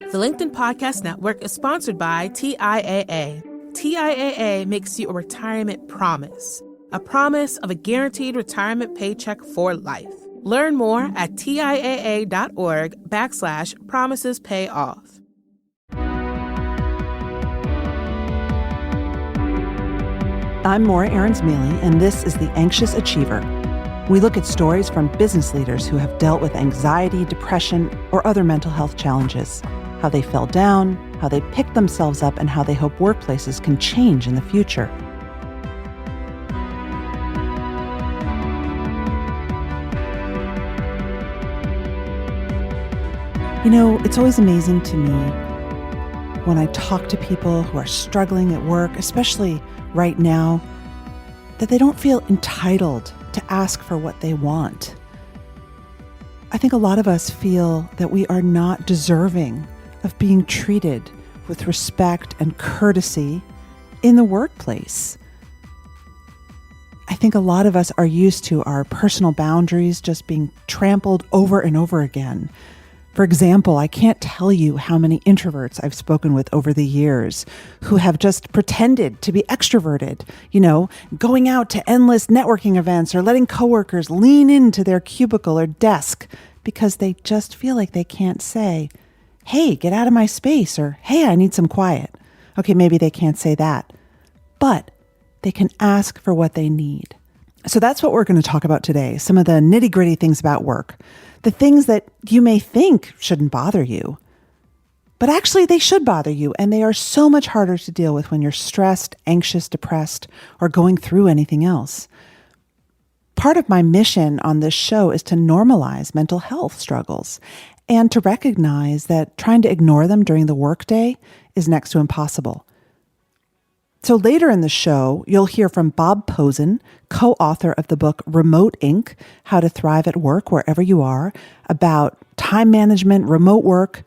The LinkedIn Podcast Network is sponsored by TIAA. TIAA makes you a retirement promise, a promise of a guaranteed retirement paycheck for life. Learn more at TIAA.org/promises pay off. I'm Morra Aarons-Mele, and this is The Anxious Achiever. We look at stories from business leaders who have dealt with anxiety, depression, or other mental health challenges, how they fell down, how they picked themselves up, and how they hope workplaces can change in the future. You know, it's always amazing to me when I talk to people who are struggling at work, especially right now, that they don't feel entitled to ask for what they want. I think a lot of us feel that we are not deserving of being treated with respect and courtesy in the workplace. I think a lot of us are used to our personal boundaries just being trampled over and over again. For example, I can't tell you how many introverts I've spoken with over the years who have just pretended to be extroverted, going out to endless networking events or letting coworkers lean into their cubicle or desk because they just feel like they can't say, "Hey, get out of my space," or "Hey, I need some quiet." Okay, maybe they can't say that, but they can ask for what they need. So that's what we're going to talk about today. Some of the nitty-gritty things about work. The things that you may think shouldn't bother you, but actually they should bother you, and they are so much harder to deal with when you're stressed, anxious, depressed, or going through anything else. Part of my mission on this show is to normalize mental health struggles and to recognize that trying to ignore them during the workday is next to impossible. So later in the show, you'll hear from Bob Pozen, co-author of the book Remote Inc., How to Thrive at Work Wherever You Are, about time management, remote work,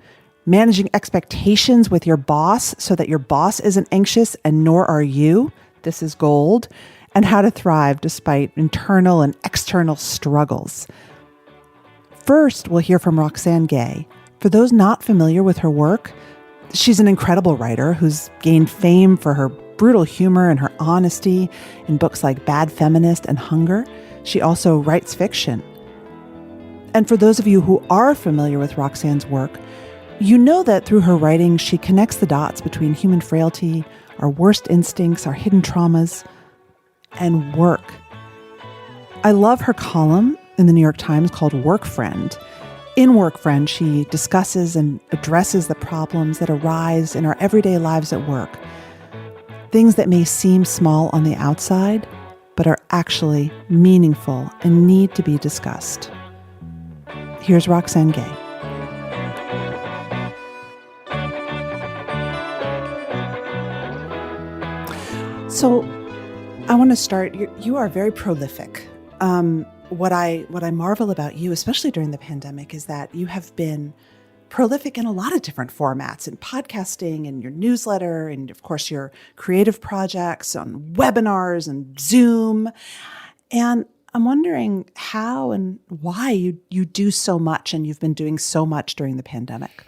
managing expectations with your boss so that your boss isn't anxious and nor are you. This is gold. And how to thrive despite internal and external struggles. First, we'll hear from Roxane Gay. For those not familiar with her work, she's an incredible writer who's gained fame for her brutal humor and her honesty in books like Bad Feminist and Hunger. She also writes fiction. And for those of you who are familiar with Roxane's work, you know that through her writing, she connects the dots between human frailty, our worst instincts, our hidden traumas, and work. I love her column in the New York Times called Work Friend. In Work Friend, she discusses and addresses the problems that arise in our everyday lives at work. Things that may seem small on the outside, but are actually meaningful and need to be discussed. Here's Roxane Gay. So I want to start, you are very prolific. What I marvel about you, especially during the pandemic, is that you have been prolific in a lot of different formats, in podcasting and your newsletter, and of course your creative projects on webinars and Zoom. And I'm wondering how and why you do so much, and you've been doing so much during the pandemic.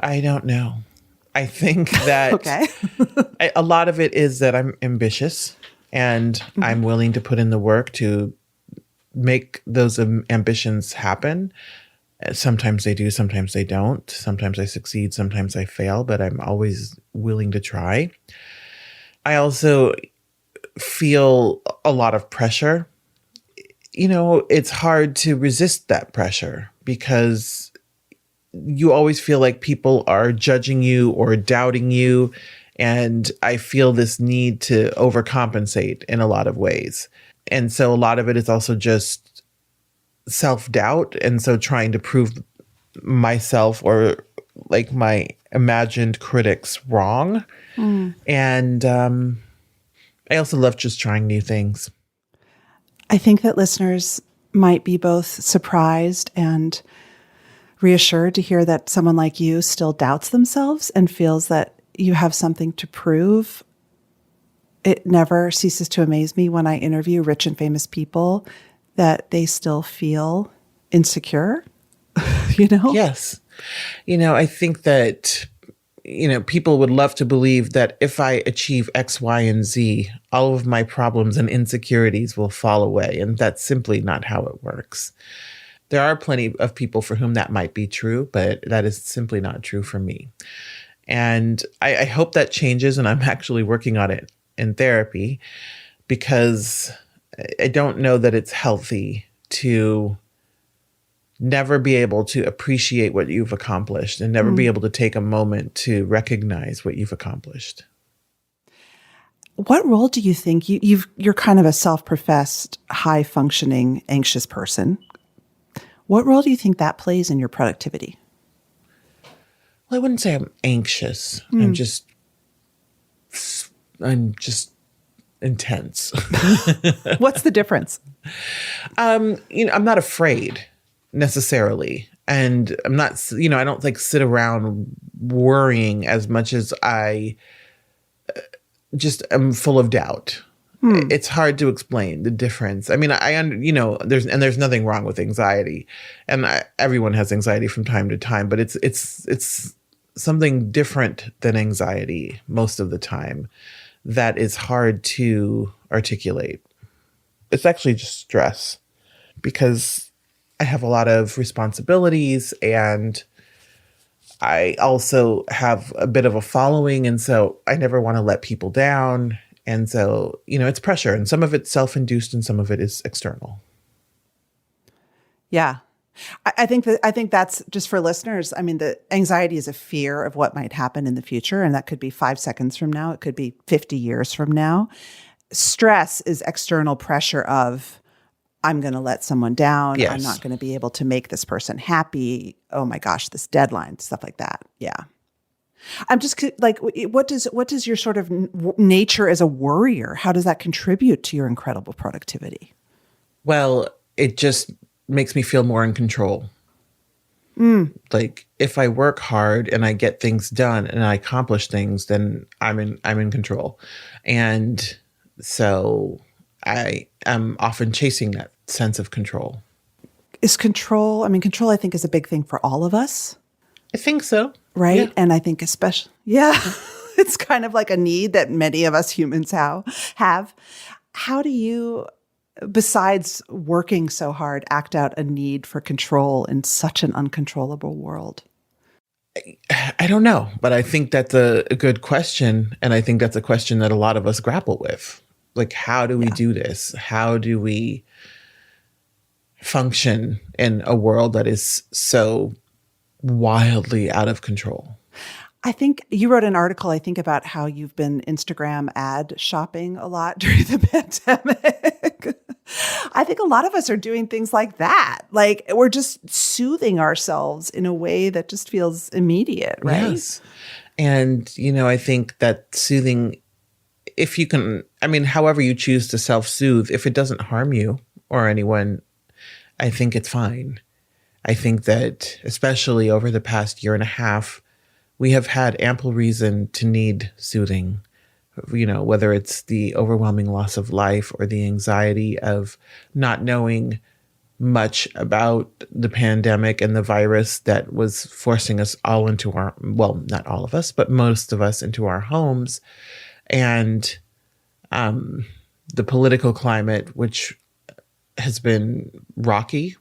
I don't know. I think that Okay. a lot of it is that I'm ambitious and I'm willing to put in the work to make those ambitions happen. Sometimes they do, sometimes they don't. Sometimes I succeed, sometimes I fail, but I'm always willing to try. I also feel a lot of pressure. It's hard to resist that pressure because you always feel like people are judging you or doubting you. And I feel this need to overcompensate in a lot of ways. And so a lot of it is also just self-doubt. And so trying to prove myself or like my imagined critics wrong. And I also love just trying new things. I think that listeners might be both surprised and reassured to hear that someone like you still doubts themselves and feels that you have something to prove. It never ceases to amaze me when I interview rich and famous people that they still feel insecure, Yes. I think that, people would love to believe that if I achieve X, Y, and Z, all of my problems and insecurities will fall away. And that's simply not how it works. There are plenty of people for whom that might be true, but that is simply not true for me. And I hope that changes. And I'm actually working on it in therapy, because I don't know that it's healthy to never be able to appreciate what you've accomplished and never be able to take a moment to recognize what you've accomplished. What role do you think you're kind of a self-professed, high-functioning, anxious person? What role do you think that plays in your productivity? Well, I wouldn't say I'm anxious. I'm just intense. What's the difference? I'm not afraid necessarily. And I'm not, I don't sit around worrying as much as I just am full of doubt. It's hard to explain the difference. I mean, there's nothing wrong with anxiety, and everyone has anxiety from time to time, but it's something different than anxiety most of the time that is hard to articulate. It's actually just stress, because I have a lot of responsibilities, and I also have a bit of a following, and so I never want to let people down. And so, it's pressure, and some of it's self-induced and some of it is external. Yeah. I think that's just for listeners. I mean, the anxiety is a fear of what might happen in the future. And that could be 5 seconds from now. It could be 50 years from now. Stress is external pressure of, I'm going to let someone down. Yes. I'm not going to be able to make this person happy. Oh my gosh, this deadline, stuff like that. Yeah. I'm just like, what does your sort of nature as a worrier, how does that contribute to your incredible productivity? Well, it just makes me feel more in control. Like, if I work hard and I get things done and I accomplish things, then I'm in control. And so I am often chasing that sense of control. Control, I think is a big thing for all of us. I think so. Right. Yeah. And I think especially, it's kind of like a need that many of us humans have. How do you, besides working so hard, act out a need for control in such an uncontrollable world? I don't know, but I think that's a good question. And I think that's a question that a lot of us grapple with. Like, how do we do this? How do we function in a world that is so wildly out of control? I think you wrote an article, about how you've been Instagram ad shopping a lot during the pandemic. I think a lot of us are doing things like that. Like, we're just soothing ourselves in a way that just feels immediate, right? Yes. And, I think that soothing, if you can, however you choose to self-soothe, if it doesn't harm you or anyone, I think it's fine. I think that especially over the past year and a half, we have had ample reason to need soothing, whether it's the overwhelming loss of life or the anxiety of not knowing much about the pandemic and the virus that was forcing us all into not all of us, but most of us into our homes, and the political climate, which has been rocky.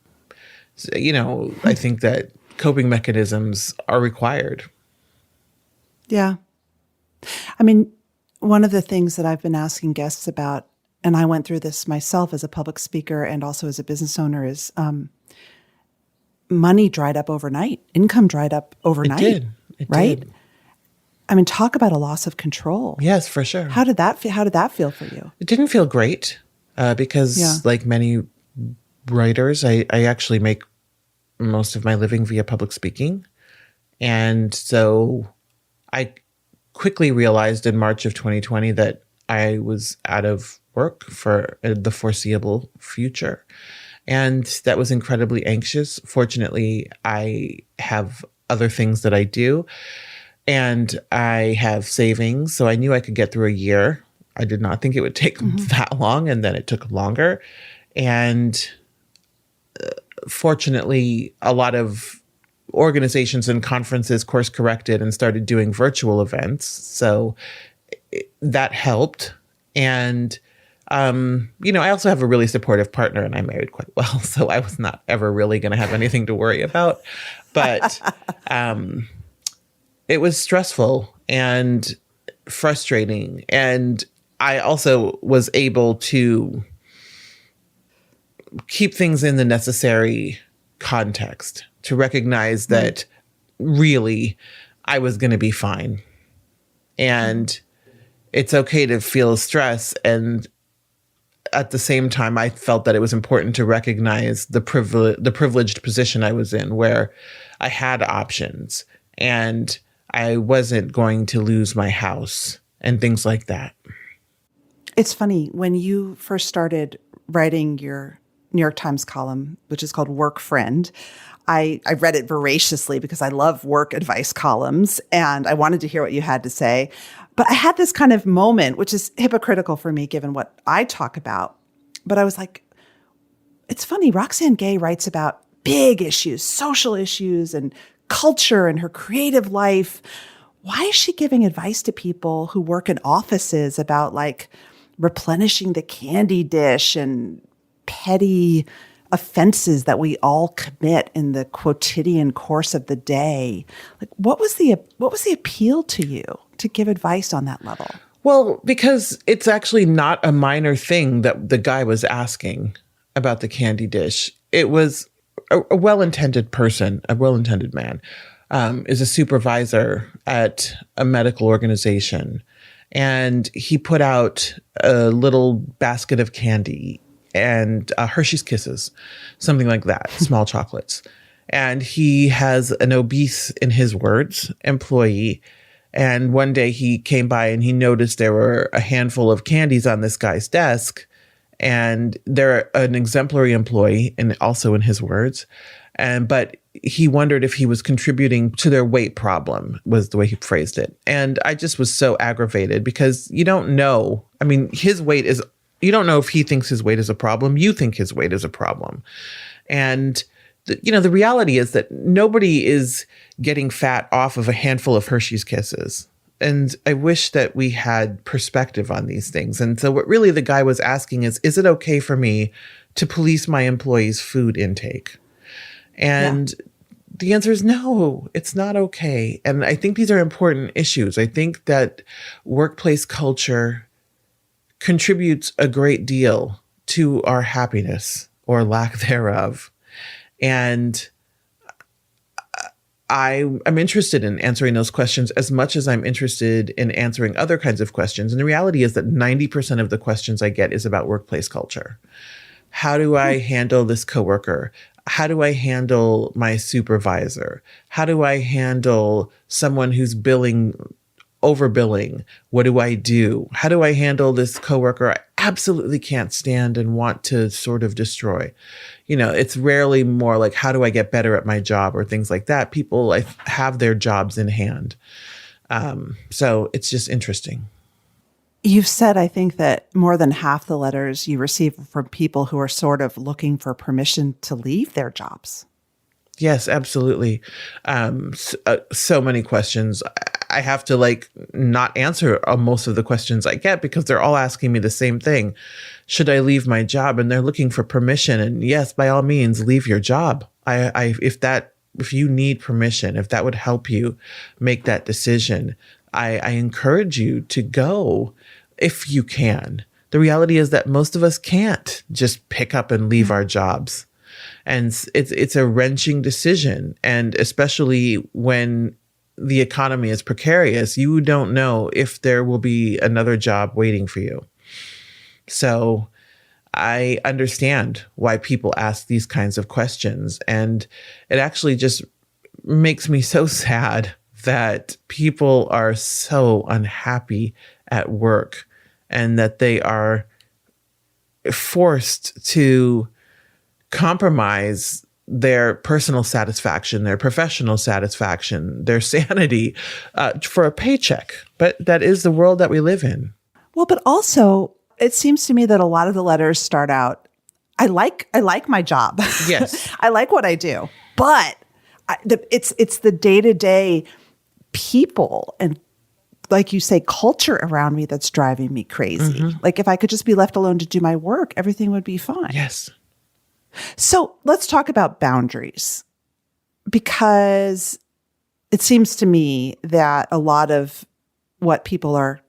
I think that coping mechanisms are required. Yeah. One of the things that I've been asking guests about, and I went through this myself as a public speaker and also as a business owner, is money dried up overnight. Income dried up overnight. It right? did. Talk about a loss of control. Yes, for sure. How did that feel for you? It didn't feel great because like many writers, I actually make most of my living via public speaking. And so I quickly realized in March of 2020 that I was out of work for the foreseeable future. And that was incredibly anxious. Fortunately, I have other things that I do, and I have savings. So I knew I could get through a year. I did not think it would take that long, and then it took longer. And fortunately, a lot of organizations and conferences course corrected and started doing virtual events. So that helped. And, I also have a really supportive partner, and I married quite well. So I was not ever really going to have anything to worry about. But it was stressful and frustrating. And I also was able to keep things in the necessary context, to recognize that really I was going to be fine. And it's okay to feel stress. And at the same time, I felt that it was important to recognize the privileged position I was in, where I had options and I wasn't going to lose my house and things like that. It's funny, when you first started writing your New York Times column, which is called Work Friend, I read it voraciously because I love work advice columns and I wanted to hear what you had to say. But I had this kind of moment, which is hypocritical for me given what I talk about. But I was like, it's funny, Roxane Gay writes about big issues, social issues and culture and her creative life. Why is she giving advice to people who work in offices about like replenishing the candy dish and petty offenses that we all commit in the quotidian course of the day? Like, what was the appeal to you to give advice on that level? Well, because it's actually not a minor thing that the guy was asking about the candy dish. It was a well-intended person, a well-intended man, is a supervisor at a medical organization. And he put out a little basket of candy and Hershey's Kisses, something like that, small chocolates. And he has an obese, in his words, employee. And one day he came by and he noticed there were a handful of candies on this guy's desk. And they're an exemplary employee, and also in his words. But he wondered if he was contributing to their weight problem, was the way he phrased it. And I just was so aggravated because you don't know. I mean, you don't know if he thinks his weight is a problem. You think his weight is a problem. And the reality is that nobody is getting fat off of a handful of Hershey's Kisses. And I wish that we had perspective on these things. And so what really the guy was asking is it okay for me to police my employees' food intake? And the answer is no, it's not okay. And I think these are important issues. I think that workplace culture contributes a great deal to our happiness or lack thereof. And I'm interested in answering those questions as much as I'm interested in answering other kinds of questions. And the reality is that 90% of the questions I get is about workplace culture. How do I handle this coworker? How do I handle my supervisor? How do I handle someone who's overbilling? What do I do? How do I handle this coworker I absolutely can't stand and want to sort of destroy? It's rarely more like, how do I get better at my job or things like that? People have their jobs in hand. So it's just interesting. You've said, I think, that more than half the letters you receive from people who are sort of looking for permission to leave their jobs. Yes, absolutely. So many questions. I have to not answer most of the questions I get because they're all asking me the same thing. Should I leave my job? And they're looking for permission. And yes, by all means, leave your job. If you need permission, if that would help you make that decision, I encourage you to go if you can. The reality is that most of us can't just pick up and leave our jobs. And it's a wrenching decision. And especially when the economy is precarious, you don't know if there will be another job waiting for you. So I understand why people ask these kinds of questions. And it actually just makes me so sad that people are so unhappy at work and that they are forced to compromise their personal satisfaction, their professional satisfaction, their sanity for a paycheck. But that is the world that we live in. Well, but also it seems to me that a lot of the letters start out, I like my job. Yes. I like what I do, but It's the day-to-day people and, like you say, culture around me that's driving me crazy. Like if I could just be left alone to do my work, everything would be fine. Yes. So let's talk about boundaries, because it seems to me that a lot of what people are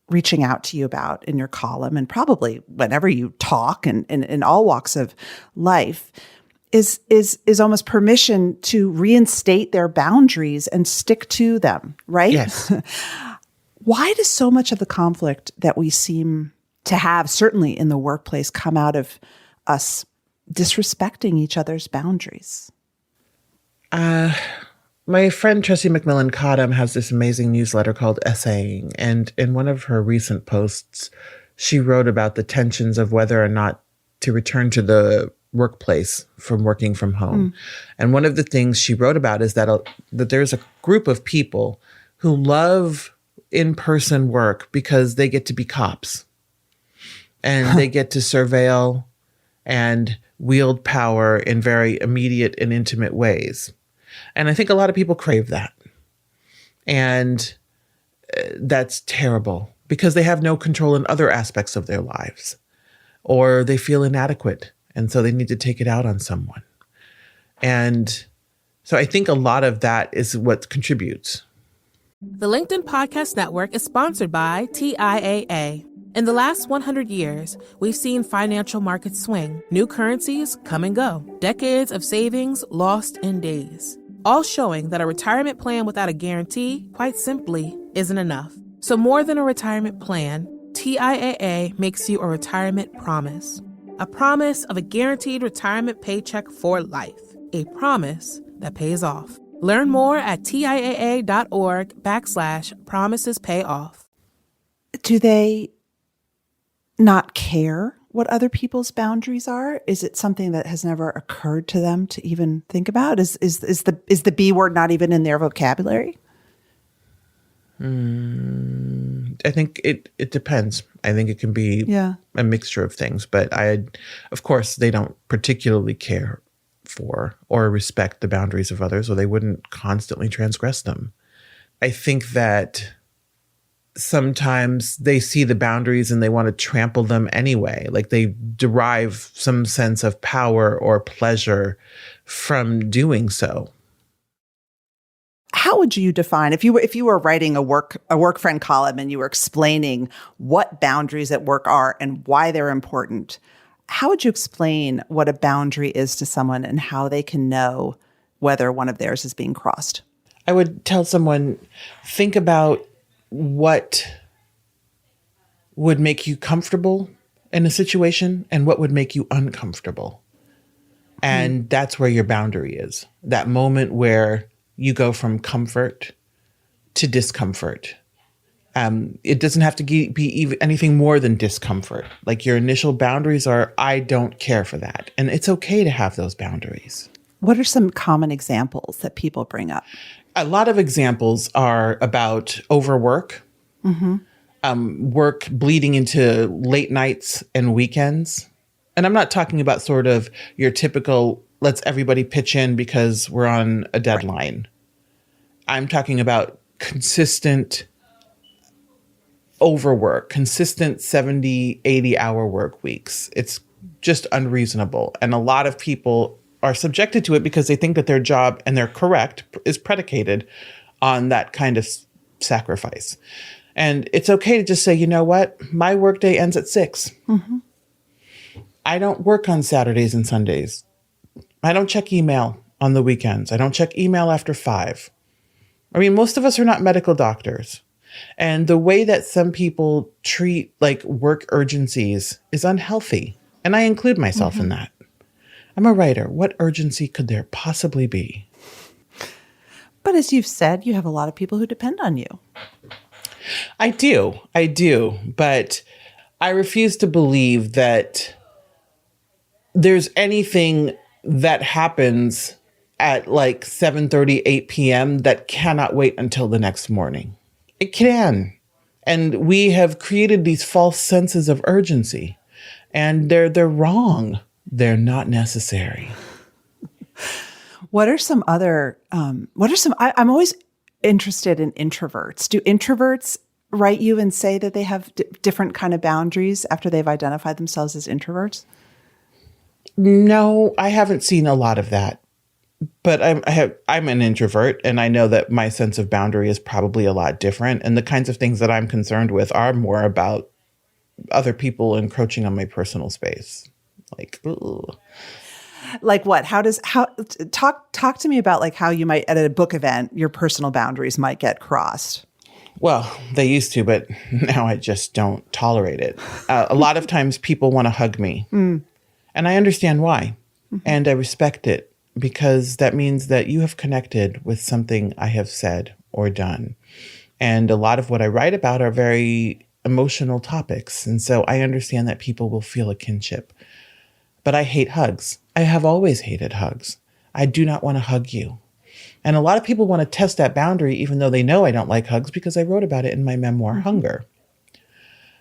reaching out to you about in your column, and probably whenever you talk and in all walks of life, is almost permission to reinstate their boundaries and stick to them, right? Yes. Why does so much of the conflict that we seem to have, certainly in the workplace, come out of us disrespecting each other's boundaries? My friend Tressie McMillan Cottom has this amazing newsletter called Essaying. And in one of her recent posts, she wrote about the tensions of whether or not to return to the workplace from working from home. And one of the things she wrote about is that there's a group of people who love in-person work because they get to be cops and they get to surveil and wield power in very immediate and intimate ways. And I think a lot of people crave that. And that's terrible because they have no control in other aspects of their lives, or they feel inadequate. And so they need to take it out on someone. And so I think a lot of that is what contributes. The LinkedIn Podcast Network is sponsored by TIAA. In the last 100 years, we've seen financial markets swing, new currencies come and go, decades of savings lost in days, all showing that a retirement plan without a guarantee, quite simply, isn't enough. So more than a retirement plan, TIAA makes you a retirement promise. A promise of a guaranteed retirement paycheck for life. A promise that pays off. Learn more at TIAA.org/promisespayoff. Do they not care what other people's boundaries are? Is it something that has never occurred to them to even think about? Is the B word not even in their vocabulary? I think it depends. I think it can be a mixture of things, but of course, they don't particularly care for or respect the boundaries of others, or they wouldn't constantly transgress them. I think that sometimes they see the boundaries and they want to trample them anyway. Like they derive some sense of power or pleasure from doing so. How would you define, if you were writing a work friend column and you were explaining what boundaries at work are and why they're important, how would you explain what a boundary is to someone and how they can know whether one of theirs is being crossed? I would tell someone, think about what would make you comfortable in a situation and what would make you uncomfortable. And that's where your boundary is. That moment where you go from comfort to discomfort. It doesn't have to be anything more than discomfort. Like your initial boundaries are, I don't care for that. And it's okay to have those boundaries. What are some common examples that people bring up? A lot of examples are about overwork, work bleeding into late nights and weekends. And I'm not talking about sort of your typical, let's everybody pitch in because we're on a deadline. Right. I'm talking about consistent overwork, consistent 70, 80-hour work weeks. It's just unreasonable. And a lot of people are subjected to it because they think that their job, and they're correct, is predicated on that kind of sacrifice. And it's okay to just say, you know what? My workday ends at 6. I don't work on Saturdays and Sundays. I don't check email on the weekends. I don't check email after 5. I mean, most of us are not medical doctors. And the way that some people treat like work urgencies is unhealthy. And I include myself in that. I'm a writer. What urgency could there possibly be? But as you've said, you have a lot of people who depend on you. I do. But I refuse to believe that there's anything that happens at like 7:30, 8 p.m. that cannot wait until the next morning. It can. And we have created these false senses of urgency. And they're wrong. They're not necessary. What are some other, I'm always interested in introverts. Do introverts write you and say that they have different kind of boundaries after they've identified themselves as introverts? No, I haven't seen a lot of that. But I'm an introvert, and I know that my sense of boundary is probably a lot different. And the kinds of things that I'm concerned with are more about other people encroaching on my personal space. Like, ugh. Like what? Talk to me about like how you might at a book event, your personal boundaries might get crossed. Well, they used to, but now I just don't tolerate it. A lot of times people want to hug me, and I understand why, and I respect it. Because that means that you have connected with something I have said or done. And a lot of what I write about are very emotional topics. And so I understand that people will feel a kinship. But I hate hugs. I have always hated hugs. I do not want to hug you. And a lot of people want to test that boundary, even though they know I don't like hugs, because I wrote about it in my memoir, Hunger.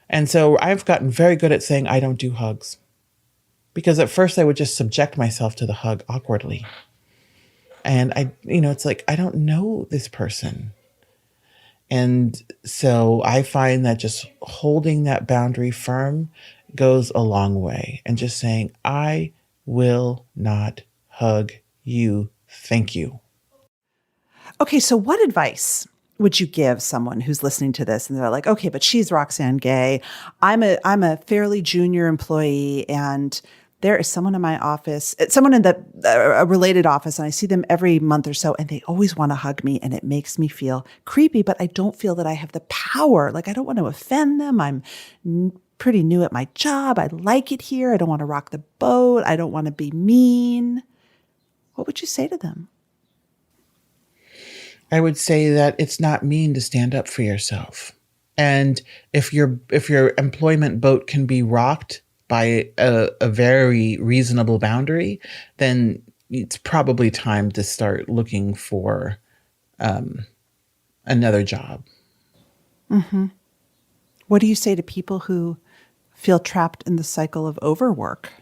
And so I've gotten very good at saying I don't do hugs. Because at first I would just subject myself to the hug awkwardly. And it's like, I don't know this person. And so I find that just holding that boundary firm goes a long way. And just saying, I will not hug you. Thank you. Okay, so what advice would you give someone who's listening to this and they're like, okay, but she's Roxane Gay. I'm a fairly junior employee, and there is someone in my office, someone in a related office, and I see them every month or so, and they always want to hug me, and it makes me feel creepy, but I don't feel that I have the power. Like, I don't want to offend them. I'm pretty new at my job. I like it here. I don't want to rock the boat. I don't want to be mean. What would you say to them? I would say that it's not mean to stand up for yourself. And if your employment boat can be rocked by a very reasonable boundary, then it's probably time to start looking for another job. Mm-hmm. What do you say to people who feel trapped in the cycle of overwork?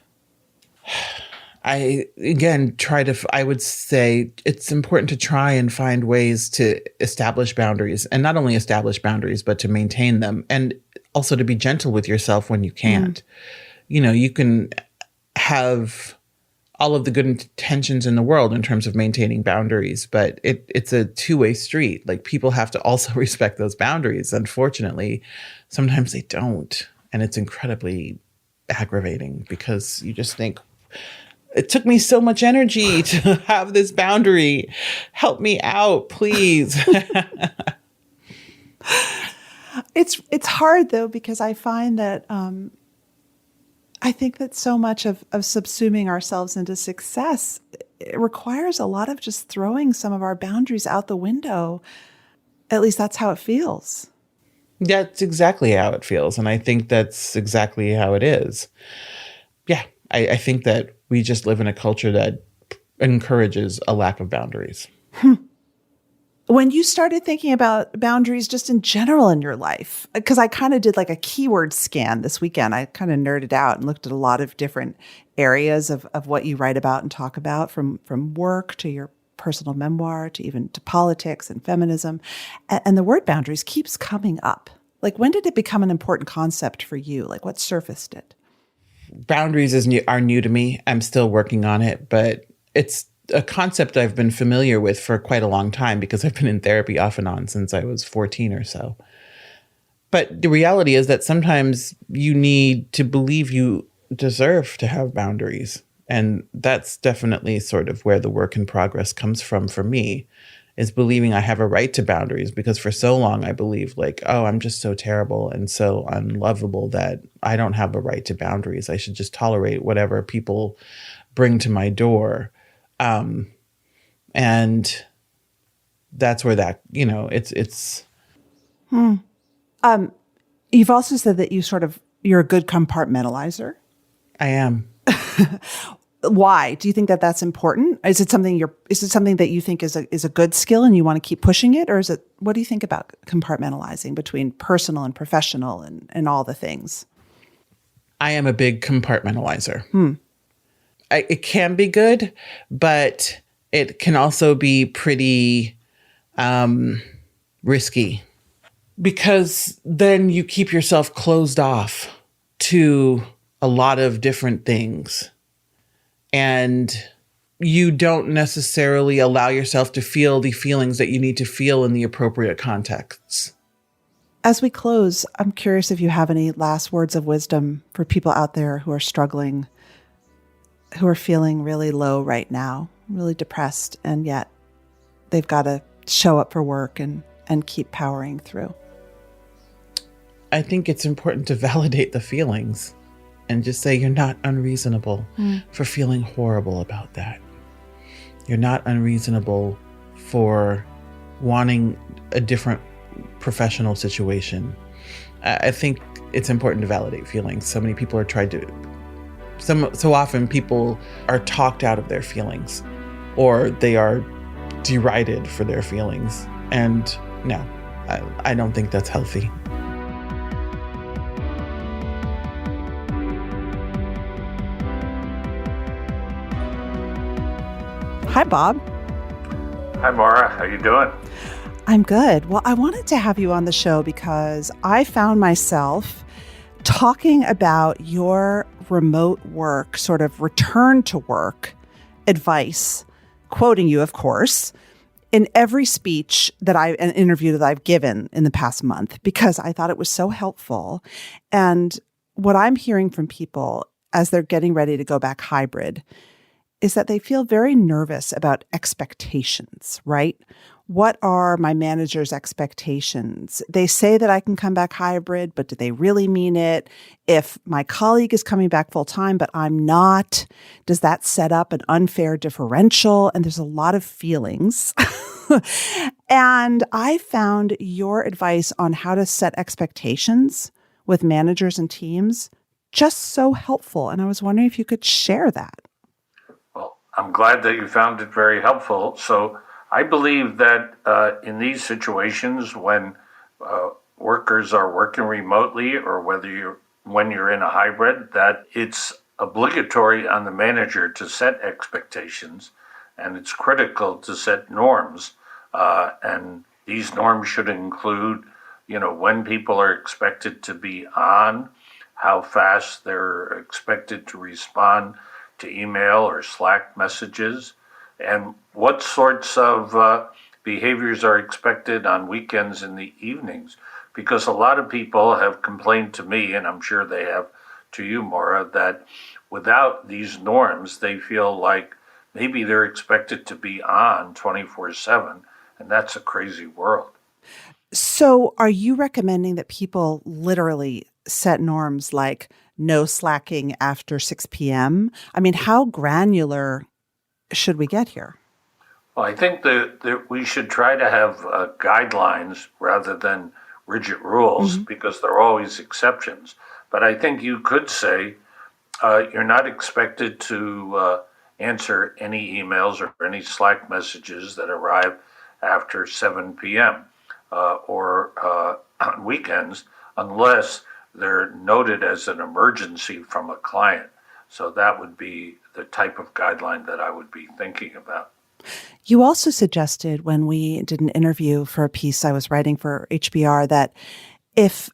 I would say it's important to try and find ways to establish boundaries, and not only establish boundaries, but to maintain them, and also to be gentle with yourself when you can't. You can have all of the good intentions in the world in terms of maintaining boundaries, but it's a two-way street. Like, people have to also respect those boundaries. Unfortunately, sometimes they don't. And it's incredibly aggravating because you just think, it took me so much energy to have this boundary. Help me out, please. It's hard though, because I find that I think that so much of subsuming ourselves into success, it requires a lot of just throwing some of our boundaries out the window. At least that's how it feels. That's exactly how it feels. And I think that's exactly how it is. Yeah, I think that we just live in a culture that encourages a lack of boundaries. When you started thinking about boundaries just in general in your life, because I kind of did like a keyword scan this weekend. I kind of nerded out and looked at a lot of different areas of what you write about and talk about, from work to your personal memoir to even to politics and feminism. And the word boundaries keeps coming up. Like, when did it become an important concept for you? Like, what surfaced it? Boundaries are new to me. I'm still working on it, but it's a concept I've been familiar with for quite a long time because I've been in therapy off and on since I was 14 or so. But the reality is that sometimes you need to believe you deserve to have boundaries. And that's definitely sort of where the work in progress comes from for me, is believing I have a right to boundaries, because for so long I believed like, oh, I'm just so terrible and so unlovable that I don't have a right to boundaries. I should just tolerate whatever people bring to my door. And that's where that, it's. You've also said that you're a good compartmentalizer. I am. Why? Do you think that that's important? Is it something that you think is a good skill and you want to keep pushing it? Or what do you think about compartmentalizing between personal and professional and all the things? I am a big compartmentalizer. It can be good, but It can also be pretty risky because then you keep yourself closed off to a lot of different things. And you don't necessarily allow yourself to feel the feelings that you need to feel in the appropriate contexts. As we close, I'm curious if you have any last words of wisdom for people out there who are struggling, who are feeling really low right now, really depressed, and yet they've got to show up for work and keep powering through. I think it's important to validate the feelings and just say you're not unreasonable for feeling horrible about that. You're not unreasonable for wanting a different professional situation. I think it's important to validate feelings. So many people are so often people are talked out of their feelings, or they are derided for their feelings. And no, I don't think that's healthy. Hi, Bob. Hi, Morra. How you doing? I'm good. Well, I wanted to have you on the show because I found myself talking about your remote work, sort of return to work advice, quoting you, of course, in every speech an interview that I've given in the past month, because I thought it was so helpful. And what I'm hearing from people as they're getting ready to go back hybrid is that they feel very nervous about expectations, right? What are my manager's expectations? They say that I can come back hybrid, but do they really mean it? If my colleague is coming back full time, but I'm not, does that set up an unfair differential? And there's a lot of feelings. And I found your advice on how to set expectations with managers and teams just so helpful. And I was wondering if you could share that. Well, I'm glad that you found it very helpful. So I believe that in these situations when workers are working remotely or when you're in a hybrid, that it's obligatory on the manager to set expectations, and it's critical to set norms. And these norms should include, when people are expected to be on, how fast they're expected to respond to email or Slack messages, and what sorts of behaviors are expected on weekends and the evenings. Because a lot of people have complained to me, and I'm sure they have to you, Morra, that without these norms, they feel like maybe they're expected to be on 24/7, and that's a crazy world. So are you recommending that people literally set norms like no slacking after 6 p.m.? I mean, how granular should we get here? Well, I think that we should try to have guidelines rather than rigid rules, because there are always exceptions. But I think you could say you're not expected to answer any emails or any Slack messages that arrive after 7 p.m. Or on weekends, unless they're noted as an emergency from a client. So that would be the type of guideline that I would be thinking about. You also suggested when we did an interview for a piece I was writing for HBR that if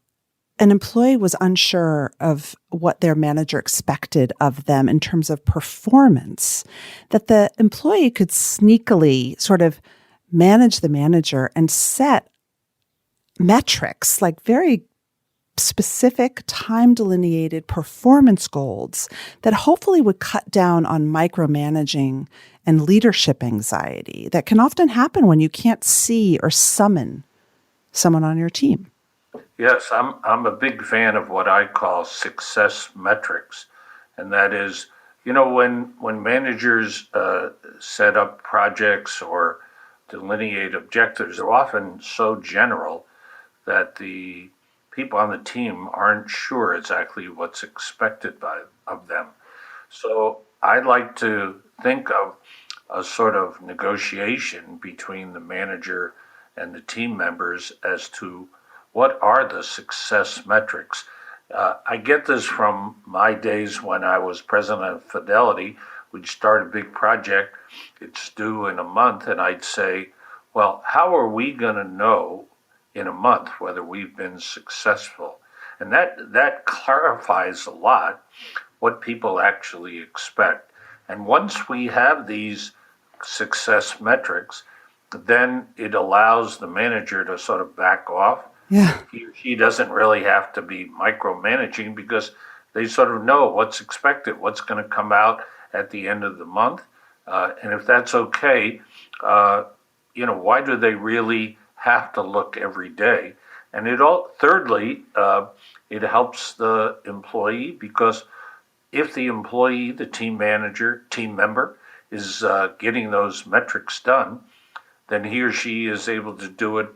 an employee was unsure of what their manager expected of them in terms of performance, that the employee could sneakily sort of manage the manager and set metrics, like very specific time-delineated performance goals that hopefully would cut down on micromanaging and leadership anxiety that can often happen when you can't see or summon someone on your team. Yes, I'm a big fan of what I call success metrics. And that is, when managers set up projects or delineate objectives, they're often so general that the people on the team aren't sure exactly what's expected of them. So I like to think of a sort of negotiation between the manager and the team members as to what are the success metrics. I get this from my days when I was president of Fidelity. we'd start a big project, it's due in a month, and I'd say, well, how are we going to know in a month whether we've been successful? And that clarifies a lot what people actually expect. And once we have these success metrics, then it allows the manager to sort of back off. Yeah. He or she doesn't really have to be micromanaging because they sort of know what's expected, what's going to come out at the end of the month. And if that's okay, why do they really have to look every day? And thirdly, it helps the employee because if the employee, the team manager, team member is getting those metrics done, then he or she is able to do it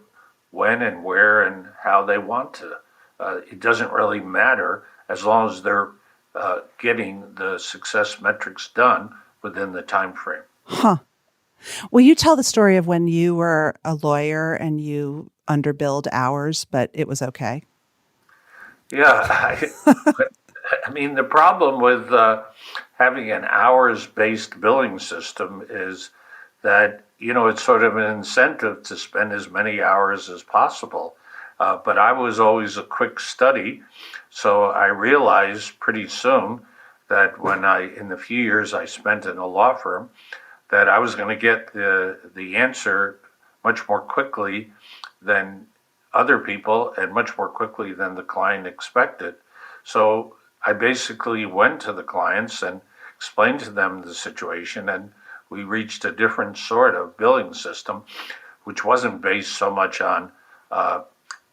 when and where and how they want to. It doesn't really matter as long as they're getting the success metrics done within the time frame. Huh. Will you tell the story of when you were a lawyer and you underbilled hours, but it was okay? Yeah, I mean, the problem with having an hours-based billing system is that, it's sort of an incentive to spend as many hours as possible. But I was always a quick study, so I realized pretty soon that in the few years I spent in a law firm, that I was going to get the answer much more quickly than other people and much more quickly than the client expected. So I basically went to the clients and explained to them the situation, and we reached a different sort of billing system, which wasn't based so much on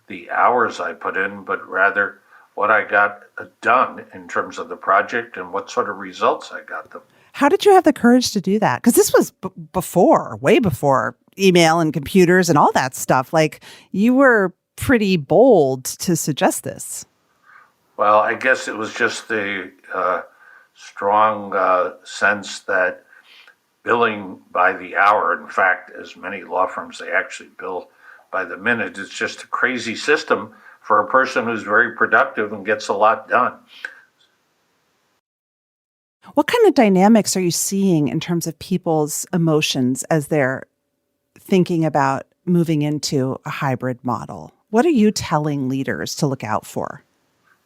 the hours I put in, but rather what I got done in terms of the project and what sort of results I got them. How did you have the courage to do that? Because this was way before email and computers and all that stuff. Like, you were pretty bold to suggest this. Well, I guess it was just the strong sense that billing by the hour, in fact, as many law firms, they actually bill by the minute. It's just a crazy system for a person who's very productive and gets a lot done. What kind of dynamics are you seeing in terms of people's emotions as they're thinking about moving into a hybrid model? What are you telling leaders to look out for?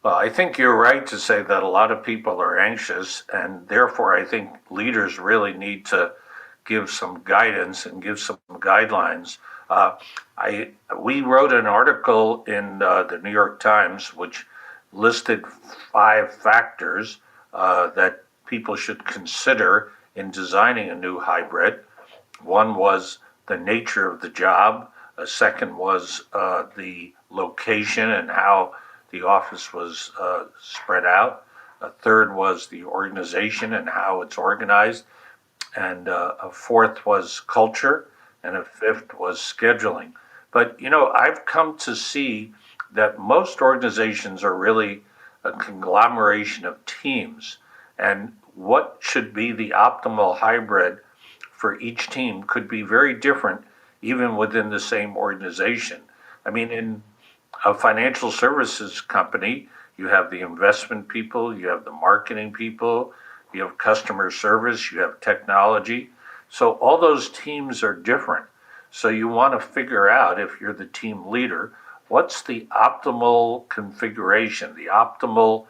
Well, I think you're right to say that a lot of people are anxious, and therefore I think leaders really need to give some guidance and give some guidelines. We wrote an article in the New York Times which listed 5 factors that people should consider in designing a new hybrid. One was the nature of the job. A second was the location and how the office was spread out. A third was the organization and how it's organized. And a fourth was culture. And a fifth was scheduling. But, I've come to see that most organizations are really a conglomeration of teams. And what should be the optimal hybrid for each team could be very different even within the same organization. I mean, in a financial services company, you have the investment people, you have the marketing people, you have customer service, you have technology. So all those teams are different. So you want to figure out, if you're the team leader, what's the optimal configuration, the optimal,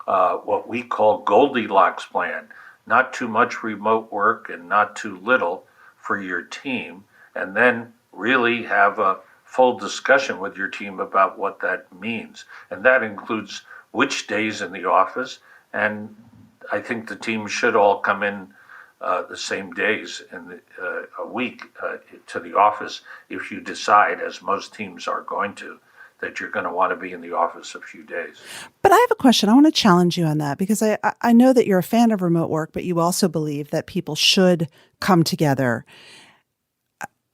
what we call Goldilocks plan, not too much remote work and not too little for your team, and then really have a full discussion with your team about what that means. And that includes which days in the office, and I think the team should all come in the same days in a week to the office if you decide, as most teams are going to, that you're going to want to be in the office a few days. But I have a question. I want to challenge you on that, because I know that you're a fan of remote work, but you also believe that people should come together.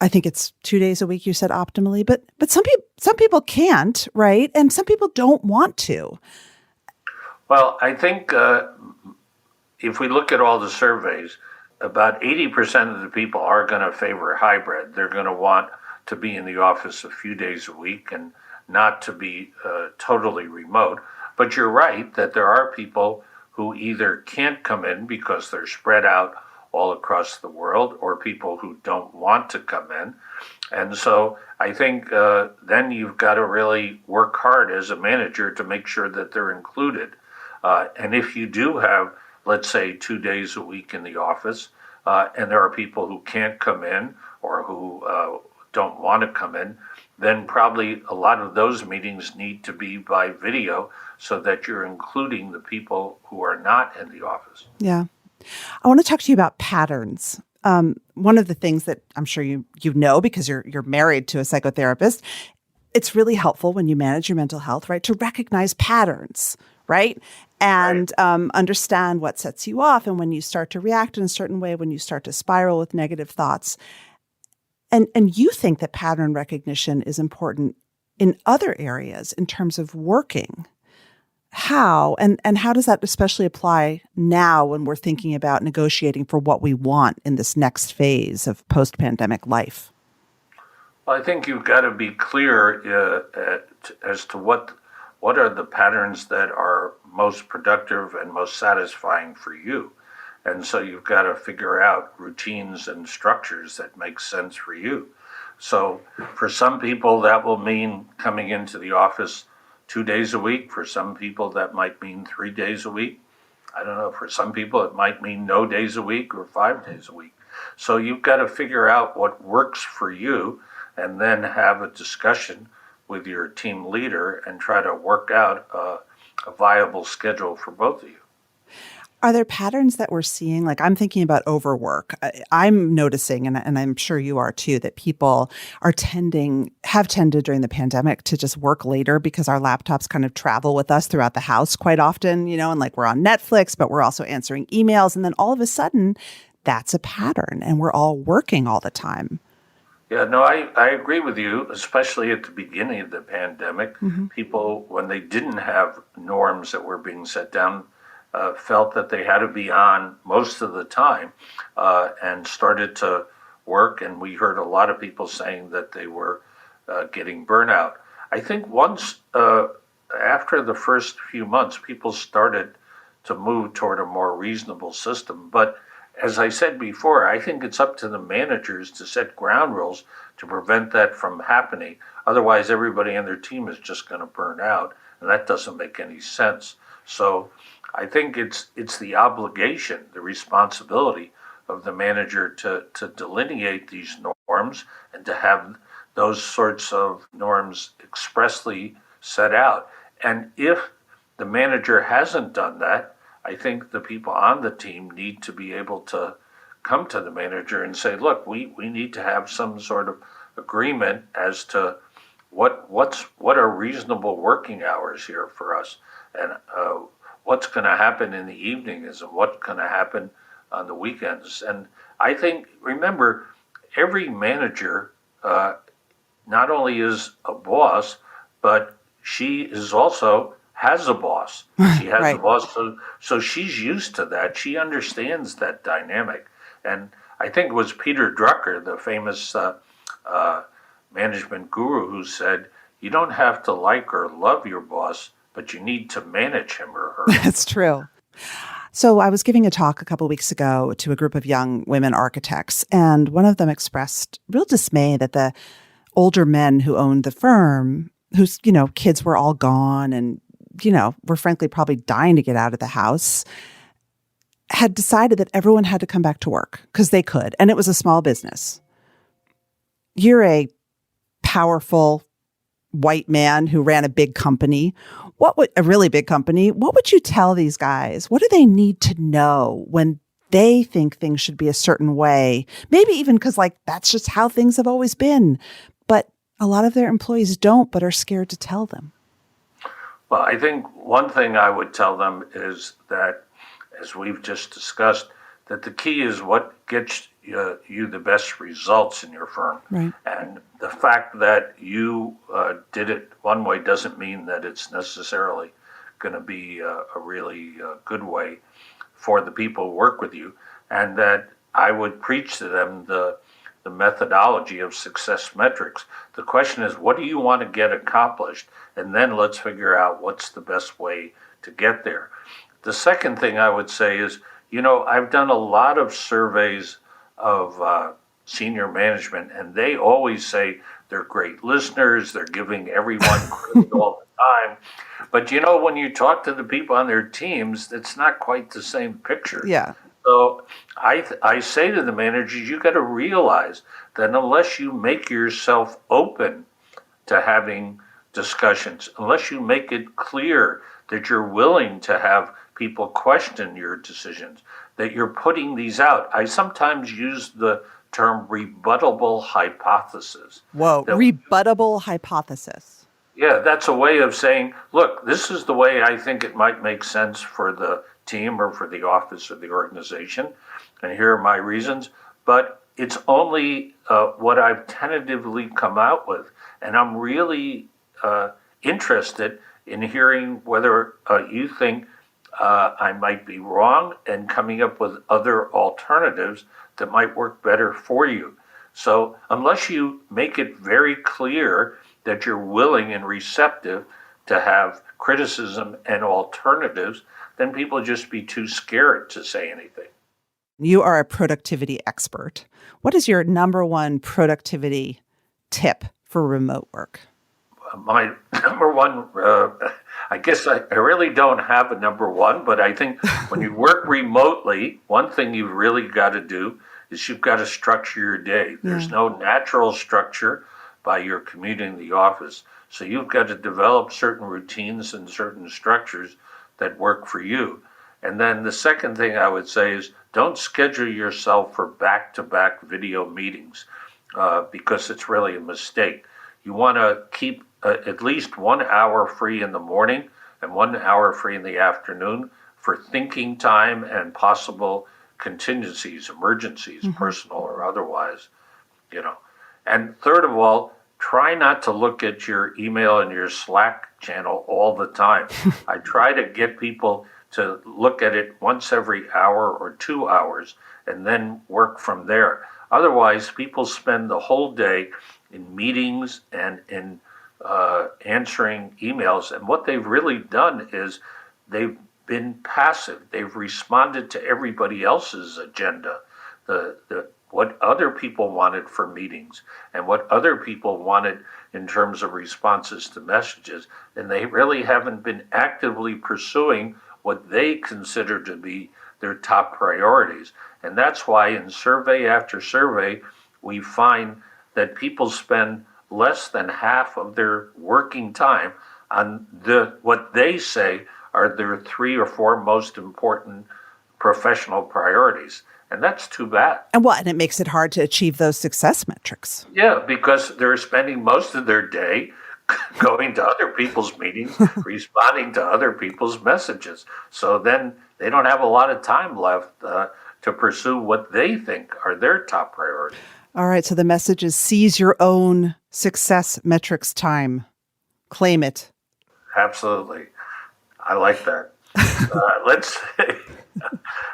I think it's 2 days a week, you said optimally, but some people can't, right? And some people don't want to. Well, I think if we look at all the surveys, about 80% of the people are going to favor hybrid. They're going to want to be in the office a few days a week and not to be totally remote. But you're right that there are people who either can't come in because they're spread out all across the world, or people who don't want to come in. And so I think then you've got to really work hard as a manager to make sure that they're included. And if you do have, let's say, 2 days a week in the office, and there are people who can't come in or who don't want to come in, then probably a lot of those meetings need to be by video so that you're including the people who are not in the office. Yeah. I want to talk to you about patterns. One of the things that I'm sure you know, because you're married to a psychotherapist, it's really helpful when you manage your mental health, right, to recognize patterns, right? And understand what sets you off, and when you start to react in a certain way, when you start to spiral with negative thoughts. And you think that pattern recognition is important in other areas in terms of working. How? And how does that especially apply now when we're thinking about negotiating for what we want in this next phase of post-pandemic life? Well, I think you've got to be clear as to what are the patterns that are most productive and most satisfying for you. And so you've got to figure out routines and structures that make sense for you. So for some people, that will mean coming into the office 2 days a week. For some people, that might mean 3 days a week. I don't know. For some people, it might mean no days a week or 5 days a week. So you've got to figure out what works for you and then have a discussion with your team leader and try to work out a viable schedule for both of you. Are there patterns that we're seeing? Like, I'm thinking about overwork. I'm noticing, and I'm sure you are too, that people have tended during the pandemic to just work later because our laptops kind of travel with us throughout the house quite often, and like we're on Netflix, but we're also answering emails. And then all of a sudden, that's a pattern and we're all working all the time. Yeah, no, I agree with you, especially at the beginning of the pandemic. Mm-hmm. People, when they didn't have norms that were being set down, felt that they had to be on most of the time and started to work. And we heard a lot of people saying that they were getting burnout. I think once after the first few months, people started to move toward a more reasonable system. But as I said before, I think it's up to the managers to set ground rules to prevent that from happening. Otherwise, everybody on their team is just going to burn out, and that doesn't make any sense. So I think it's the obligation, the responsibility of the manager to delineate these norms and to have those sorts of norms expressly set out. And if the manager hasn't done that, I think the people on the team need to be able to come to the manager and say, look, we need to have some sort of agreement as to what are reasonable working hours here for us, and what's going to happen in the evenings and what's going to happen on the weekends. And I think, remember, every manager not only is a boss, but she is also has a boss. She has right. a boss, so she's used to that. She understands that dynamic. And I think it was Peter Drucker, the famous management guru, who said, you don't have to like or love your boss, but you need to manage him or her. That's true. So I was giving a talk a couple of weeks ago to a group of young women architects, and one of them expressed real dismay that the older men who owned the firm, whose, kids were all gone and, were frankly probably dying to get out of the house, had decided that everyone had to come back to work because they could. And it was a small business. You're a powerful white man who ran a big company. A really big company. What would you tell these guys? What do they need to know when they think things should be a certain way? Maybe even because that's just how things have always been. But a lot of their employees don't, but are scared to tell them. Well, I think one thing I would tell them is that, as we've just discussed, that the key is what gets you the best results in your firm. Right. And the fact that you did it one way doesn't mean that it's necessarily going to be a really good way for the people who work with you. And that I would preach to them the methodology of success metrics. The question is, what do you want to get accomplished? And then let's figure out what's the best way to get there. The second thing I would say is, I've done a lot of surveys of senior management, and they always say they're great listeners, they're giving everyone credit all the time. But when you talk to the people on their teams, it's not quite the same picture. Yeah. So I say to the managers, you got to realize that unless you make yourself open to having discussions, unless you make it clear that you're willing to have people question your decisions, that you're putting these out. I sometimes use the term rebuttable hypothesis. Whoa, rebuttable hypothesis. Yeah, that's a way of saying, look, this is the way I think it might make sense for the team or for the office or the organization, and here are my reasons, but it's only what I've tentatively come out with, and I'm really interested in hearing whether you think I might be wrong and coming up with other alternatives that might work better for you. So unless you make it very clear that you're willing and receptive to have criticism and alternatives, then people just be too scared to say anything. You are a productivity expert. What is your number one productivity tip for remote work? My number one, I guess I really don't have a number one, but I think when you work remotely, one thing you've really got to do is you've got to structure your day. There's no natural structure by your commuting to the office. So you've got to develop certain routines and certain structures that work for you. And then the second thing I would say is don't schedule yourself for back-to-back video meetings because it's really a mistake. You want to keep at least 1 hour free in the morning and 1 hour free in the afternoon for thinking time and possible contingencies, emergencies, personal or otherwise, And third of all, try not to look at your email and your Slack channel all the time. I try to get people to look at it once every hour or 2 hours and then work from there. Otherwise, people spend the whole day in meetings and in answering emails. And what they've really done is they've been passive. They've responded to everybody else's agenda, what other people wanted for meetings and what other people wanted in terms of responses to messages. And they really haven't been actively pursuing what they consider to be their top priorities. And that's why in survey after survey, we find that people spend less than half of their working time on what they say are their 3 or 4 most important professional priorities. And that's too bad. And it makes it hard to achieve those success metrics. Yeah, because they're spending most of their day going to other people's meetings, responding to other people's messages. So then they don't have a lot of time left to pursue what they think are their top priorities. All right, so the message is seize your own success metrics time. Claim it. Absolutely. I like that. Let's say,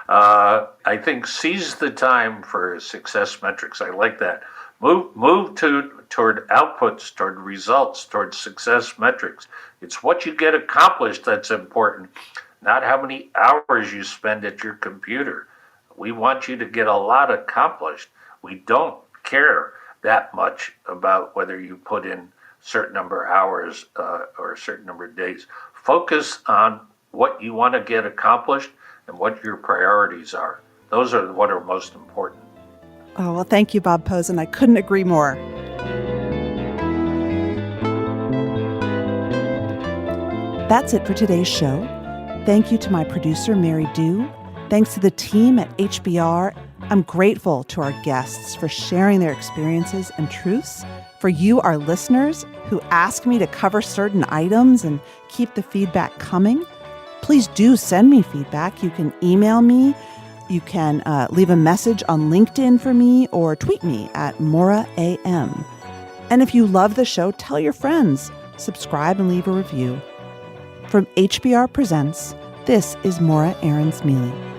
I think seize the time for success metrics. I like that. Move toward outputs, toward results, toward success metrics. It's what you get accomplished that's important, not how many hours you spend at your computer. We want you to get a lot accomplished. We don't care that much about whether you put in a certain number of hours or a certain number of days. Focus on what you want to get accomplished and what your priorities are. Those are what are most important. Oh, well, thank you, Bob Pozen. I couldn't agree more. That's it for today's show. Thank you to my producer, Mary Dew. Thanks to the team at HBR. I'm grateful to our guests for sharing their experiences and truths. For you, our listeners, who ask me to cover certain items and keep the feedback coming, please do send me feedback. You can email me. You can leave a message on LinkedIn for me or tweet me at Morra AM. And if you love the show, tell your friends. Subscribe and leave a review. From HBR Presents, this is Morra Aarons-Mele.